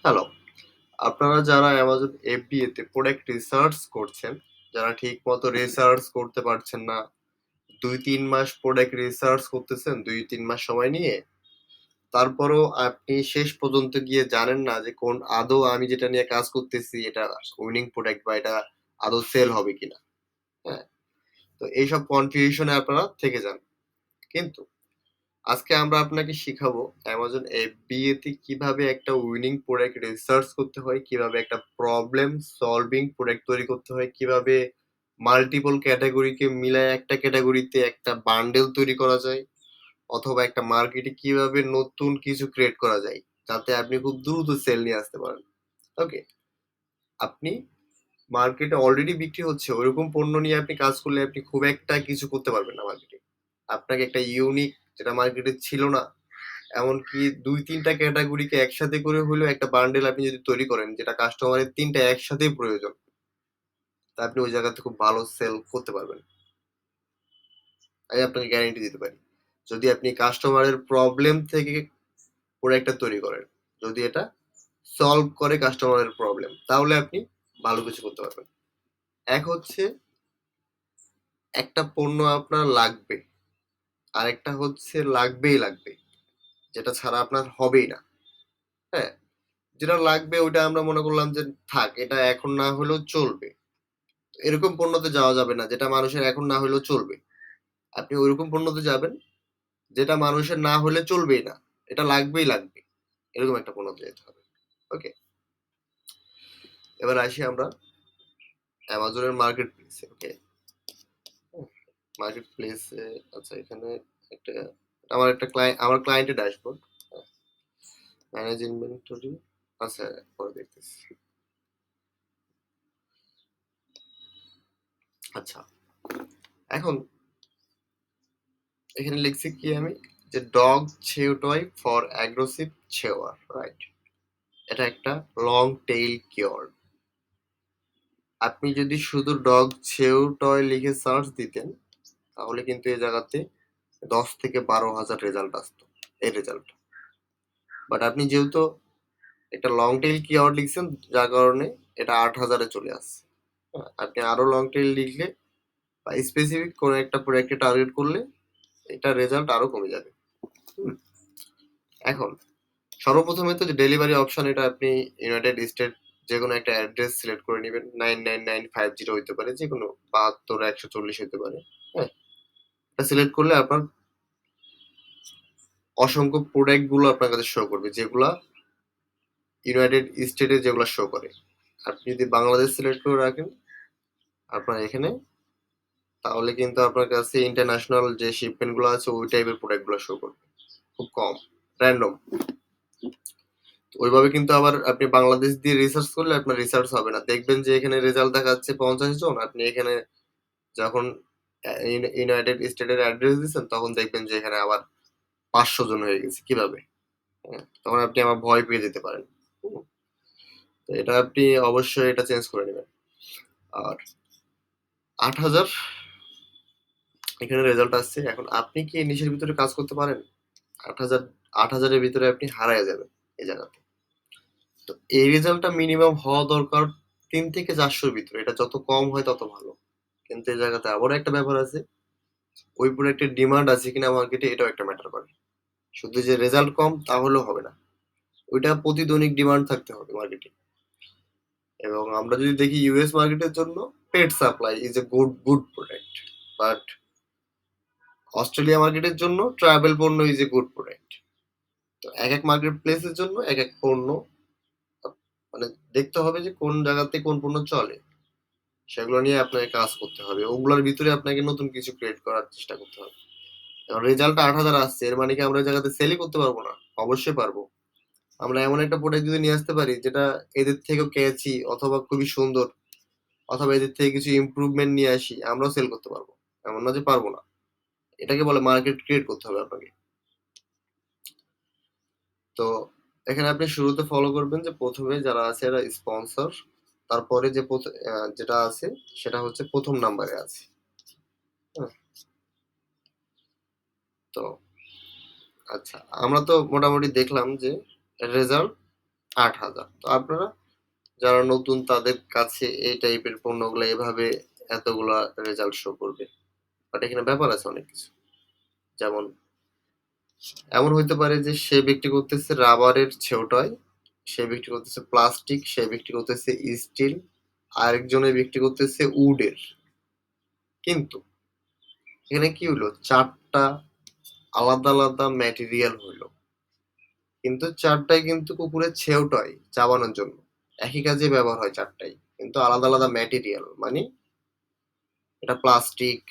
Hello, আপনারা যারা Amazon FBA তে প্রোডাক্ট রিসার্চ করছেন, যারা ঠিক মতো রিসার্চ করতে পারছেন না, ২-৩ মাস প্রোডাক্ট রিসার্চ করতেছেন ২-৩ মাস সময় নিয়ে, তারপরও আপনি শেষ পর্যন্ত গিয়ে জানেন না যে আদৌ আমি যেটা নিয়ে কাজ করতেছি এটা উইনিং প্রোডাক্ট বা এটা আদৌ সেল হবে কিনা। হ্যাঁ? তো এইসব কনফিউশন এ আপনারা থেকে যান। কিন্তু আজকে আমরা আপনাকে শিখাবো অ্যামাজন এফবিএ তে কিভাবে একটা উইনিং প্রোডাক্ট রিসার্চ করতে হয়, কিভাবে একটা প্রবলেম সলভিং প্রোডাক্ট তৈরি করতে হয়, কিভাবে মাল্টিপল ক্যাটেগরিকে মিলায় একটা ক্যাটেগরিতে একটা বান্ডেল তৈরি করা যায়, অথবা একটা মার্কেটে কিভাবে নতুন কিছু ক্রিয়েট করা যায়, যাতে আপনি খুব দ্রুত সেল নিয়ে আসতে পারেন। ওকে? আপনি মার্কেটে অলরেডি বিক্রি হচ্ছে ওইরকম পণ্য নিয়ে আপনি কাজ করলে আপনি খুব একটা কিছু করতে পারবেন না মার্কেটে। আপনাকে একটা ইউনিক যেটা মার্কেটে ছিল না এমনকি ২-৩ টা ক্যাটেগরিকে একসাথে করে হইলেও একটা বান্ডেল আপনি যদি তৈরি করেন যেটা কাস্টমারের ৩ টা একসাথেই প্রয়োজন, তা আপনি ওই জায়গাতে খুব ভালো সেল করতে পারবেন। আমি আপনাকে গ্যারান্টি দিতে পারি। যদি আপনি কাস্টমারের প্রবলেম থেকে প্রোডাক্টটা তৈরি করেন, যদি এটা সলভ করে কাস্টমারের প্রবলেম, তাহলে আপনি ভালো কিছু করতে পারবেন। এক হচ্ছে একটা পণ্য আপনার লাগবে। আরেকটা হচ্ছে লাগবেই লাগবে। যেটা ছাড়া আপনার হবেই না। হ্যাঁ? যেটা লাগবে ওইটা আমরা মনে করলাম যে থাক এটা এখন না হলেও চলবে। এরকম পণ্যতে যাওয়া যাবে না যেটা মানুষের এখন না হলেও চলবে। আপনি ওইরকম পণ্যতে যাবেন যেটা মানুষের না হলে চলবেই না। এটা লাগবেই লাগবে। এরকম একটা পণ্যতে যেতে হবে। ওকে? এবার আসি আমরা অ্যামাজনের মার্কেট প্লেসে। ওকে? মার্কেট প্লেসে আচ্ছা এখানে একটা আমার ক্লায়েন্টের ড্যাশবোর্ড। ম্যানেজ ইনভেন্টরি আচ্ছা পরে দেখতেছি। আচ্ছা এখন এখানে লিখছি কি আমি যে dog chew toy for aggressive chewer right এটা একটা লং টেইল কিওয়ার্ড আপনি যদি শুধু ডগ ছেউ টয় লিখে সার্চ দিতেন তাহলে কিন্তু এই জায়গাতে ১০ থেকে ১২ হাজার রেজাল্ট আসতো এই রেজাল্ট বাট আপনি যেহেতু একটা লং টেইল কিওয়ার্ড লিখছেন যার কারণে এটা ৮ হাজারে চলে আসছে হ্যাঁ, আপনি আরো লং টেইল লিখলে বা স্পেসিফিক কোনো একটা প্রোডাক্টে টার্গেট করলে এটা রেজাল্ট আরো কমে যাবে হুম, এখন সর্বপ্রথমে তো যে ডেলিভারি অপশন এটা আপনি ইউনাইটেড স্টেট যে কোনো একটা অ্যাড্রেস সিলেক্ট করে নেবেন 99950 হইতে পারে যে কোনো ৭২ ১৪০ হইতে পারে হ্যাঁ এটা সিলেক্ট করলে আপনার অসংখ্য প্রোডাক্ট গুলো আপনার কাছে শো করবে যেগুলা ইউনাইটেড স্টেটে যেগুলো শো করে আপনি যদি বাংলাদেশ সিলেক্ট করে রাখেন আপনার এখানে তাহলে কিন্তু আপনার কাছে ইন্টারন্যাশনাল যে শিপমেন্ট গুলো আছে ওই টাইপের প্রোডাক্ট গুলো শো করবে খুব কম র্যান্ডম ওইভাবে কিন্তু আবার আপনি বাংলাদেশ দিয়ে রিসার্চ করলে আপনার রিসার্চ হবে না দেখবেন যে এখানে রেজাল্ট দেখাচ্ছে ৫০ জন আপনি এখানে যখন ইউনাইটেড স্টেটের অ্যাড্রেস দিচ্ছেন তখন দেখবেন যে এখানে আবার ৫০০ জন হয়ে গেছে কিভাবে হ্যাঁ, তখন আপনি আবার ভয় পেয়ে যেতে পারেন হুম, তো এটা আপনি অবশ্যই এটা চেঞ্জ করে নেবেন আর ৮ হাজার এখানে রেজাল্ট আসছে এখন আপনি কি এই নিশের ভিতরে কাজ করতে পারেন ৮ হাজার ৮ হাজারের ভিতরে আপনি হারায় যাবেন এই জায়গাতে তো এই রেজাল্টটা মিনিমাম হওয়া দরকার ৩ থেকে ৪০০-র ভিতরে এটা যত কম হয় তত ভালো কিন্তু এই জায়গাতে আবারও একটা ব্যাপার আছে ওই প্রোডাক্টের ডিমান্ড আছে কিনা মার্কেটে এটাও একটা ম্যাটার করে শুধু যে রেজাল্ট কম তাহলেও হবে না ওইটা প্রতিদৈনিক ডিমান্ড থাকতে হবে মার্কেটে এবং আমরা যদি দেখি ইউএস মার্কেটের জন্য pet supply is a good good product but Australia মার্কেটের জন্য ট্রাভেল পণ্য ইজ এ গুড প্রোডাক্ট তো এক এক মার্কেট প্লেসের জন্য এক এক পণ্য মানে দেখতে হবে যে কোন জায়গাতে কোন পণ্য চলে সেগুলো নিয়ে আপনাকে কাজ করতে হবে ওগুলোর ভিতরে আপনাকে নতুন কিছু ক্রিয়েট করার চেষ্টা করতে হবে এখন রেজাল্ট ৮ হাজার আসছে এর মানে কি আমরা ওই জায়গাতে সেলই করতে পারবো না অবশ্যই পারবো আমরা এমন একটা প্রোডাক্ট যদি নিয়ে আসতে পারি যেটা এদের থেকেও ক্যাচি অথবা খুবই সুন্দর অথবা এদের থেকে কিছু ইমপ্রুভমেন্ট নিয়ে আসি আমরাও সেল করতে পারবো এমন না যে পারবো না এটাকে বলে মার্কেট ক্রিয়েট করতে হবে আপনাকে তো এখানে আপনি শুরুতে ফলো করবেন যে প্রথমে যারা আছে এরা স্পন্সর তারপরে যে যেটা আছে সেটা হচ্ছে প্রথম নাম্বারে আছে হ্যাঁ, তো আচ্ছা আমরা তো মোটামুটি দেখলাম যে রেজাল্ট 8,000। তো আপনারা যারা নতুন তাদের কাছে এই টাইপের পণ্যগুলো এভাবে এতগুলা রেজাল্ট শো করবে। বাট এখানে ব্যাপার আছে অনেক কিছু। যেমন এমন হইতে পারে যে সে বিক্রি করতেছে রাবারের ছেউটয়, সে বিক্রি করতেছে প্লাস্টিক, সে বিক্রি করতেছে স্টিল, আরেকজনে বিক্রি করতেছে উডের। কিন্তু এখানে কি হইলো? ৪ টা আলাদা, আলাদা ম্যাটেরিয়াল হইলো। কিন্তু ৪ টাই কিন্তু কুকুরের ছেউটয় চাবানোর জন্য। একই কাজে ব্যবহার হয় ৪ টাই। কিন্তু আলাদা, আলাদা ম্যাটেরিয়াল। মানে এটা প্লাস্টিক,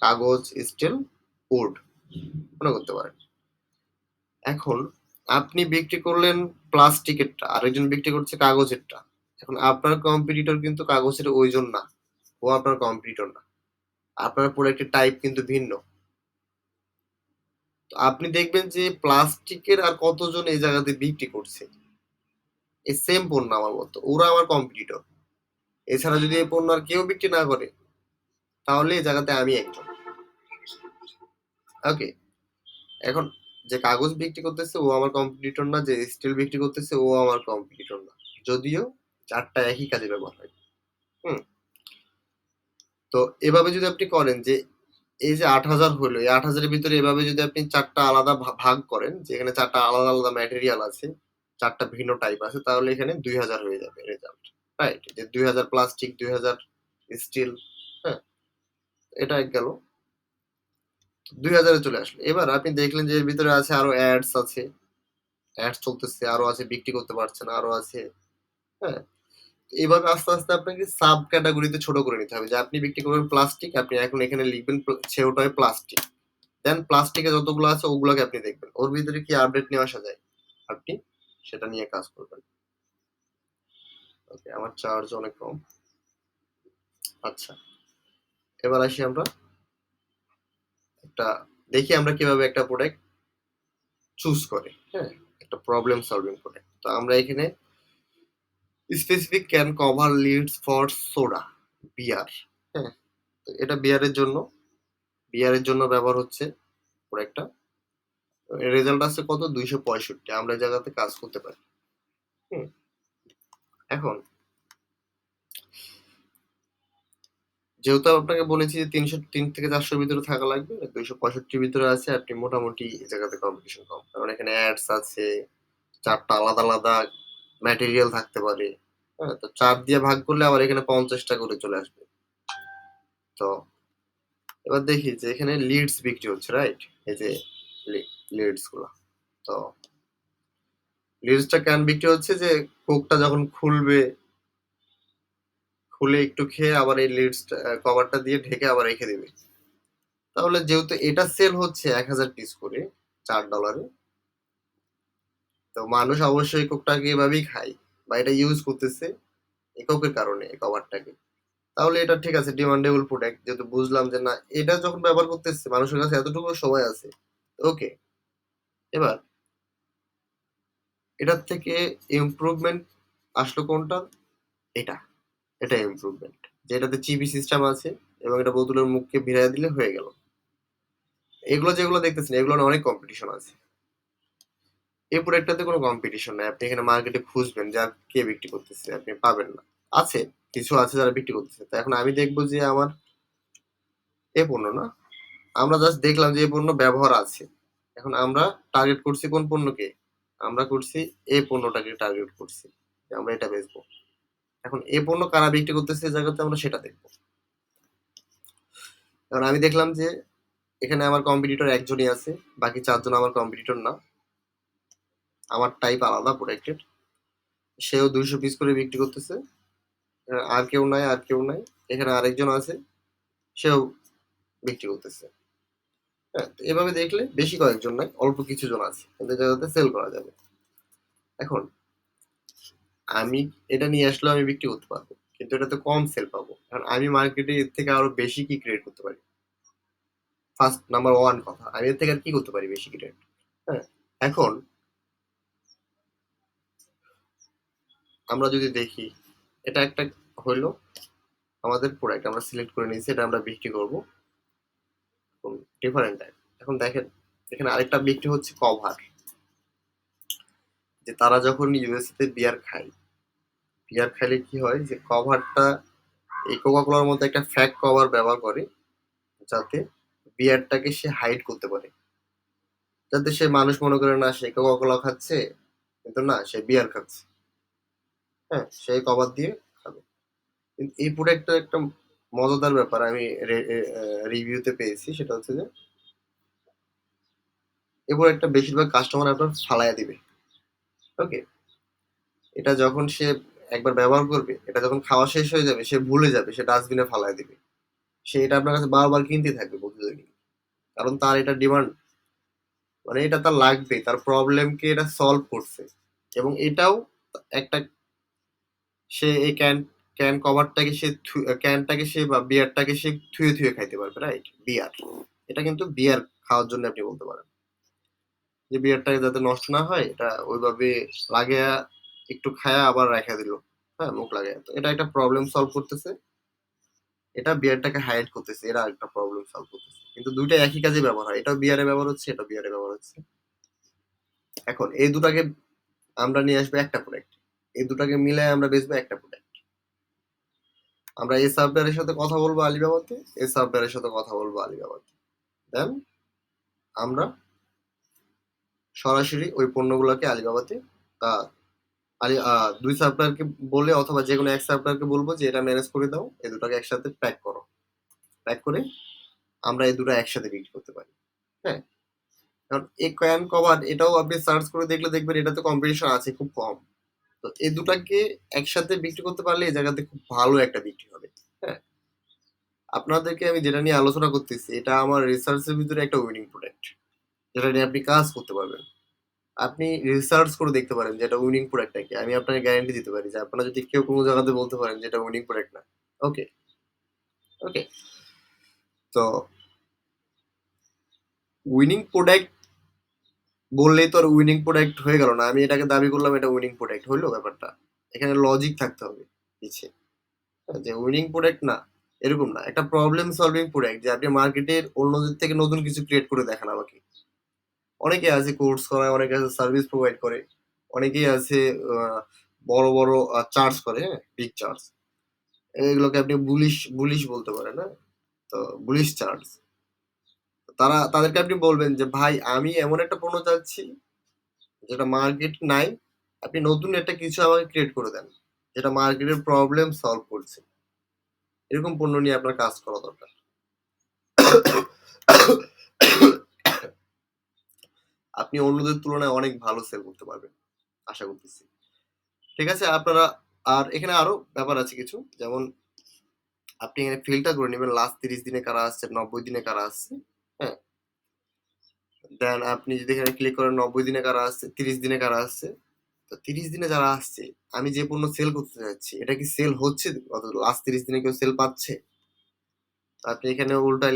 কাগজ, স্টিল, উড মনে করতে পারেন। এখন আপনি বিক্রি করলেন প্লাস্টিকেরটা, আরেকজন বিক্রি করছে কাগজেরটা। এখন আপনার কম্পিটিটর কিন্তু কাগজের ওইজন না। ও আপনার কম্পিটিটর না। আপনার প্রোডাক্টের টাইপ কিন্তু ভিন্ন। তো আপনি দেখবেন যে প্লাস্টিকের আর কতজন এই জায়গাতে বিক্রি করছে। এই সেম পণ্য আমার মতো। ওরা আমার কম্পিটিটর। এছাড়া যদি এই পণ্য আর কেউ বিক্রি না করে, তাহলে এই জায়গাতে আমি একজন। ওকে? এখন যে কাগজ বিক্রি করতেছে ও আমার কম্পিটিটর না, যে স্টিল বিক্রি করতেছে ও আমার কম্পিটিটর না। যদিও ৪ টা একই কাজে ব্যবহার হয়। হুম? তো এভাবে যদি আপনি করেন যে এই যে ৮,০০০ হলো, এই ৮,০০০ এর ভিতরে এভাবে যদি আপনি ৪ টা আলাদা ভাগ করেন, যেখানে ৪ টা আলাদা, আলাদা ম্যাটেরিয়াল আছে, ৪ টা ভিন্ন টাইপ আছে, তাহলে এখানে ২,০০০ হয়ে যাবে রেজাল্ট। রাইট? যে ২,০০০ প্লাস্টিক, ২,০০০ স্টিল, হ্যাঁ? এটা এক গেল। ২,০০০ এ চলে আসলো। এবার আপনি দেখলেন যে এর ভিতরে আছে আরো অ্যাডস আছে। অ্যাডস চলতেছে, আরো আছে বিক্রি করতে পারছেন, আরো আছে, হ্যাঁ? এভাবে আস্তে, আস্তে আপনাকে সাব ক্যাটেগরিতে ছোট করে নিতে হবে। যে আপনি বিক্রি করবেন প্লাস্টিক, আপনি এখন এখানে লিখবেন সেওটায় প্লাস্টিক। দেন প্লাস্টিকে যতগুলো আছে ওগুলোকে আপনি দেখবেন। ওর ভিতরে কি আপডেট নিয়ে আসা যায়? আপনি সেটা নিয়ে কাজ করবেন। ওকে, আমার চার্জ অনেক কম। আচ্ছা, এবার আসি আমরা একটা দেখি আমরা কিভাবে একটা প্রোডাক্ট চুজ করে, হ্যাঁ? একটা প্রবলেম সলভিং প্রোডাক্ট। তো আমরা এখানে specific can cover leads for soda, beer, হ্যাঁ? তো এটা বিয়ারের জন্য ব্যবহার হচ্ছে প্রোডাক্টটা। রেজাল্ট আছে কত? ২৬৫। আমরা এই জায়গাতে কাজ করতে পারি। হুম? এখন যেহেতু আপনাকে বলেছি যে ৩০৩ থেকে ৪০০ র ভিতরে থাকা লাগবে, ২৬৫ র ভিতরে আছে, আপনি মোটামুটি এই জায়গাতে কম্পিটিশন কম। কারণ এখানে অ্যাডস আছে, ৪ টা আলাদা, আলাদা ম্যাটেরিয়াল থাকতে পারে। হ্যাঁ? তো ৪ দিয়ে ভাগ করলে আবার এখানে ৫০ টা করে চলে আসবে। তো এবার দেখি যে এখানে লিডস বিক্রি হচ্ছে, রাইট? এই যে লিডস গুলা। তো লিডসটা কেন বিক্রি হচ্ছে? যে কোকটা যখন খুলবে, খুলে একটু খেয়ে আবার এই লিডসটা কভারটা দিয়ে ঢেকে আবার রেখে দিবে। তাহলে যেহেতু এটা সেল হচ্ছে ১,০০০ পিস করে $৪, তো মানুষ অবশ্যই কোকটাকে এভাবেই খায় বা এটা ইউজ করতেছে এই কোকের কারণে, এই কভারটাকে। তাহলে এটা ঠিক আছে, ডিমান্ডেবল প্রোডাক্ট। যেহেতু বুঝলাম যে না, এটা যখন ব্যবহার করতেছে মানুষের কাছে এতটুকু সময় আছে, ওকে। এবার এটার থেকে ইমপ্রুভমেন্ট আসলো কোনটা? এটা। এটা ইমপ্রুভমেন্ট। যে এটাতে চিবি সিস্টেম আছে এবং এটা বোতলের মুখকে ভিড়ায় দিলে হয়ে গেল। এগুলো যেগুলো দেখতেছেন এগুলোর অনেক কম্পিটিশন আছে। এই প্রোডাক্টটাতে কোনো কম্পিটিশন নাই। আপনি এখানে মার্কেটে খুঁজবেন যে আর কে বিক্রি করতেছে, আপনি পাবেন না। আছে, কিছু আছে যারা বিক্রি করতেছে। তো এখন আমি দেখব যে আমার এ পণ্য না। আমরা জাস্ট দেখলাম যে এই পণ্য ব্যবহার আছে। এখন আমরা টার্গেট করছি কোন পণ্যকে? আমরা করছি এই পণ্যটাকে টার্গেট করছি। যে আমরা এটা বেচবো। এখন এই পণ্য কারা বিক্রি করতেছে এই জায়গাতে আমরা সেটা দেখব। এখন আমি দেখলাম যে এখানে আমার কম্পিটিটর একজনই আছে। বাকি ৪ জন আমার কম্পিটিটর না। আমার টাইপ আলাদা প্রোডাক্টের। সেও ২০০ পিস করে বিক্রি করতেছে। আর কেউ নাই, আর কেউ নাই। এখানে আরেকজন আছে, সেও বিক্রি করতেছে। হ্যাঁ? তো এভাবে দেখলে বেশি কয়েকজন নাই, অল্প কিছুজন আছে। কিন্তু জায়গাতে সেল করা যাবে। এখন আমি এটা নিয়ে আসলেও আমি বিক্রি করতে পারবো। কিন্তু এটাতে কম সেল পাবো। কারণ আমি মার্কেটে এর থেকে আরো বেশি কি ক্রিয়েট করতে পারি? ফার্স্ট নাম্বার 1 কথা। আমি এর থেকে আর কি করতে পারি বেশি ক্রিয়েট? হ্যাঁ? এখন আমরা যদি দেখি, এটা একটা হইলো আমাদের প্রোডাক্ট। আমরা সিলেক্ট করে নিয়েছি, এটা আমরা বিক্রি করব। Different type. এখন দেখেন এখানে আরেকটা বিক্রি হচ্ছে কভার। যে তারা যখন ইউএসএ তে বিয়ার খায়, বিয়ার খাইলে কি হয় যে কভারটা এই কোকা কোলার মতো একটা ফ্যাক কভার ব্যবহার করে, যাতে বিয়ারটাকে সে হাইড করতে পারে, যাতে সে মানুষ মনে করে না সে কোকা কোলা খাচ্ছে, কিন্তু না সে বিয়ার খাচ্ছে। হ্যাঁ, সেই কভার দিয়ে খাবে। কিন্তু এই প্রোডাক্টটা একটা মজাদার ব্যাপার আমি রিভিউতে পেয়েছি, সেটা হচ্ছে যে এই প্রোডাক্টটা বেশিরভাগ কাস্টমার আপনার ফালাইয়া দিবে। ওকে, এটা যখন সে একবার ব্যবহার করবে, এটা যখন খাওয়া শেষ হয়ে যাবে সে ভুলে যাবে, সে ডাস্টবিনে ফালায় দিবে। সে এটা আপনার কাছে বারবার কিনতে থাকবে প্রতিদিনই, কারণ তার এটা ডিমান্ড, মানে এটা তার লাগবে, তার প্রবলেমকে এটা সলভ করছে। এবং এটাও একটা, সে এই ক্যান কভারটাকে সে ক্যানটাকে সে বা বিয়ারটাকে সে থুয়ে থুয়ে খাইতে পারবে, রাইট? বিয়ার, এটা কিন্তু বিয়ার খাওয়ার জন্য আপনি বলতে পারেন যে বিয়ারটাকে যাতে নষ্ট না হয় এটা ওইভাবে লাগায়া একটু খায়া আবার রেখে দিল, হ্যাঁ, মুখ লাগায়, তো এটা একটা প্রবলেম সলভ করতেছে, এটা বিয়ারটাকে হাইড করতেছে, এরা একটা প্রবলেম সলভ করতেছে, কিন্তু দুইটা একই কাজে ব্যবহার হয়, এটাও বিয়ারে ব্যবহার হচ্ছে, এটা বিয়ারে ব্যবহার হচ্ছে। এখন এই দুটাকে আমরা নিয়ে আসবো একটা প্রোডাক্ট, এই দুটাকে মিলে আমরা বেচবো একটা প্রোডাক্ট। আমরা এই সফটওয়্যারের সাথে কথা বলবো আলিবাবাতে, এই সফটওয়্যারের সাথে কথা বলবো আলিবাবাতে, দেন আমরা সরাসরি ওই পণ্যগুলোকে আলিবাবাতে আহ, দুই সফটওয়্যারকে বলে অথবা যে কোনো এক সফটওয়্যারকে বলবো যে এটা ম্যানেজ করে দাও, এই দুটাকে একসাথে প্যাক করো, প্যাক করে আমরা এই দুটো একসাথে বিক্রি করতে পারি। হ্যাঁ, কারণ এই ক্যান কভার এটাও আপনি সার্চ করে দেখলে দেখবেন এটাতে কম্পিটিশন আছে খুব কম। তো এই দুটাকে একসাথে বিক্রি করতে পারলে এই জায়গাতে খুব ভালো একটা বিক্রি হবে। হ্যাঁ, আপনাদেরকে আমি যেটা নিয়ে আলোচনা করতেছি এটা আমার রিসার্চের ভিতরে একটা উইনিং প্রোডাক্ট, যেটা নিয়ে আপনি কাজ করতে পারবেন। আপনি রিসার্চ করে দেখতে পারেন যে এটা উইনিং প্রোডাক্টটা কি, আমি আপনাকে গ্যারান্টি দিতে পারি যে আপনারা যদি কেউ কোনো জায়গাতে বলতে পারেন যে এটা উইনিং প্রোডাক্ট না। ওকে, ওকে, তো উইনিং প্রোডাক্ট বললেই তো আর উইনিং প্রোডাক্ট হয়ে গেল না, আমি এটাকে দাবি করলাম এটা উইনিং প্রোডাক্ট হইলো ব্যাপারটা, এখানে লজিক থাকতে হবে পিছিয়ে। হ্যাঁ, যে উইনিং প্রোডাক্ট না এরকম না, একটা প্রবলেম সলভিং প্রোডাক্ট, যে আপনি মার্কেটের অন্যদের থেকে নতুন কিছু ক্রিয়েট করে দেখান আমাকে। অনেকে আছে কোর্স করায়, অনেকে আছে সার্ভিস প্রোভাইড করে, অনেকেই আছে আহ, বড় বড় চার্জ করে, হ্যাঁ, বিগ চার্জ, এগুলোকে আপনি বুলিশ বুলিশ বলতে পারেন, হ্যাঁ, তো বুলিশ চার্জ, তারা তাদেরকে আপনি বলবেন যে ভাই আমি এমন একটা পণ্য চাচ্ছি যেটা মার্কেট নাই, আপনি নতুন একটা কিছু আমাকে ক্রিয়েট করে দেন যেটা মার্কেটের প্রবলেম সলভ করছে, এরকম পণ্য নিয়ে আপনার কাজ করা দরকার। আপনি অন্যদের তুলনায় অনেক ভালো সেল করতে পারবেন, আশা করতেছি। ঠিক আছে, আপনারা, আর এখানে আরো ব্যাপার আছে কিছু, যেমন আপনি এখানে ফিল্টার করে নেবেন লাস্ট 30 দিনে কারা আসছে, 90 দিনে কারা আসছে। হ্যাঁ, দেন আপনি যদি এখানে ক্লিক করেন 90 দিনে কারা আসছে, 30 দিনে কারা আসছে, তো 30 দিনে যারা আসছে, আমি যে পণ্য সেল করতে যাচ্ছি এটা কি সেল হচ্ছে, লাস্ট 30 দিনে কেউ সেল পাচ্ছে? আপনি এখানে উল্টাইলে